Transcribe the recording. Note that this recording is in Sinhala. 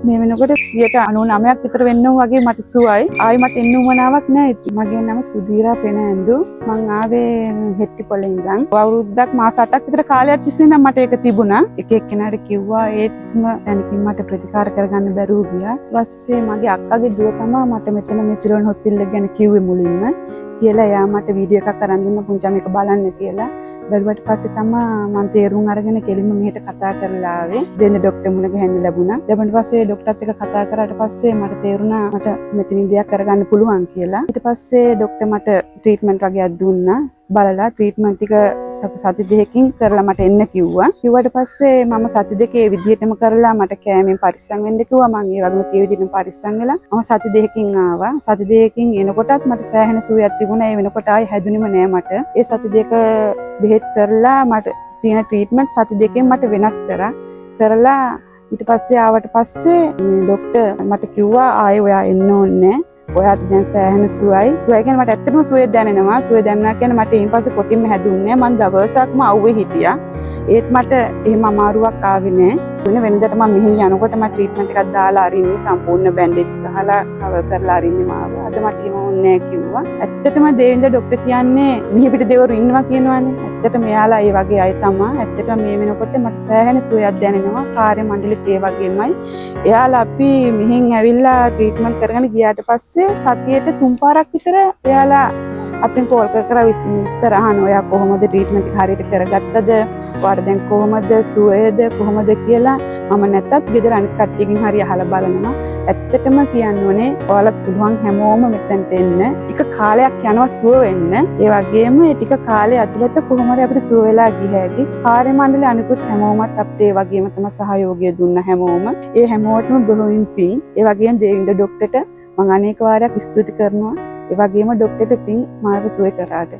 මේ වෙනකොට 99ක් විතර වෙන්නවා වගේ මට සුවයි. ආයි මට එන්න උවමනාවක් නැහැ. මගේ නම සුධීරා පෙනඇඳු. මං ආවේ හෙට්ටිපොළේ ඉඳන්. අවුරුද්දක් මාස 8ක් විතර කාලයක් තිස්සේ ඉඳන් මට ඒක තිබුණා. එක එක්කෙනාට කිව්වා ඒත්ස්ම දැනකින් මට ප්‍රතිකාර කරගන්න බැරුව ගියා. ඊපස්සේ මගේ අක්කාගේ දුව තමයි මට මෙතන මේ සිරෝන් හොස්පිටල් එක ගැන කිව්වේ මුලින්ම. කියලා එයා මට වීඩියෝ එකක් අරන් දුන්නා පුංචා මේක බලන්න කියලා. බැලුවට පස්සේ තමයි මම තේරුම් අරගෙන කෙලින්ම මෙහෙට කතා කරලා ආවේ. දෙන්න ડોක්ටර් මුණ ගැහෙන්න ලැබුණා. ඊට පස්සේ ડોක්ටර්ත් එක්ක කතා කරාට පස්සේ මට තේරුණා මට මෙතනින් දෙයක් කරගන්න පුළුවන් කියලා. ඊට පස්සේ ડોක්ටර් මට ට්‍රීට්මන්ට් වගේක් දුන්නා. බලලා ට්‍රීට්මන්ට් ටික සති දෙකකින් කරලා මට එන්න කිව්වා. කිව්වට පස්සේ මම සති දෙකේ විදිහටම කරලා මට කෑමෙන් පරිස්සම් වෙන්න කිව්වා. මම ඒ වගේම tie විදිහටම පරිස්සම් වෙලා මම සති දෙකකින් ආවා. සති දෙකකින් එනකොටත් මට සෑහෙන සුවයක් තිබුණා. ඒ වෙනකොට ආයි හැදුනෙම නෑ මට. ඒ සති දෙක බෙහෙත් කරලා මට තියෙන ට්‍රීට්මන්ට් සති දෙකෙන් මට වෙනස් කරලා ඊට පස්සේ ආවට පස්සේ ડોක්ටර් මට කිව්වා ආයෙ ඔයා එන්න ඕනේ. ඔයාට දැන් සෑහෙන සුවයි. සුවය කියන්නේ මට ඇත්තටම සුවය දැනෙනවා. සුවය දැනනවා කියන්නේ මට ඊන් පස්සේ කොටින්ම හැදුන්නේ නැහැ. මම දවසක්ම අවුවේ හිටියා. ඒත් මට එහෙම අමාරුවක් ආවේ නැහැ. වෙනදට මම මෙහි යනකොට මම ට්‍රීට්මන්ට් එකක් දාලා අරින්නේ සම්පූර්ණ බැන්ඩේජ් ගහලා කවර් කරලා අරින්නේ මාව. අද මට එහෙම වුන්නේ නැහැ කිව්වා. ඇත්තටම දේවින්ද ડોක්ටර් කියන්නේ මිහි පිට දෙවරු ඉන්නවා කියනවානේ. ඇත්තටම එයාලා ඒ වගේ අය තමයි. ඇත්තටම මේ වෙනකොට මට සෑහෙන සුවයක් දැනෙනවා. කාර්ය මණ්ඩලෙත් ඒ වගේමයි. එයාලා අපි මිහින් ඇවිල්ලා ට්‍රීට්මන්ට් කරගෙන ගියාට පස්සේ සතියේට 3 පාරක් විතර එයාලා අපෙන් කෝල් කර විස්තර අහනවා. ඔයා කොහොමද ට්‍රීට්මන්ට් එක හරියට කරගත්තද? ඔයාට දැන් කොහොමද සුවයද කොහොමද කියලා මම නැත්තත් ගෙදර අනිත් කට්ටියකින් හරි අහලා බලනවා. ඇත්තටම කියන්නේ ඔයාලත් පුළුවන් හැමෝම මෙතනට එන්න. ටික කාලයක් යනවා සුව වෙන්න. ඒ වගේම මේ ටික කාලය ඇතුළත කොහොමද අපිට සුව වෙලා ගියහැකි. කාර්ය මණ්ඩලය අනිකුත් හැමෝමත් අපිට ඒ වගේම තමයි සහයෝගය දුන්න හැමෝම. ඒ හැමෝටම බොහොමින් පිං. ඒ වගේම දේවින්ද ડોක්ටර්ට මම අනේක වාරයක් ස්තුති කරනවා. ඒ වගේම ડોක්ටර්ට පිං මාර්ග සුවය කරාට.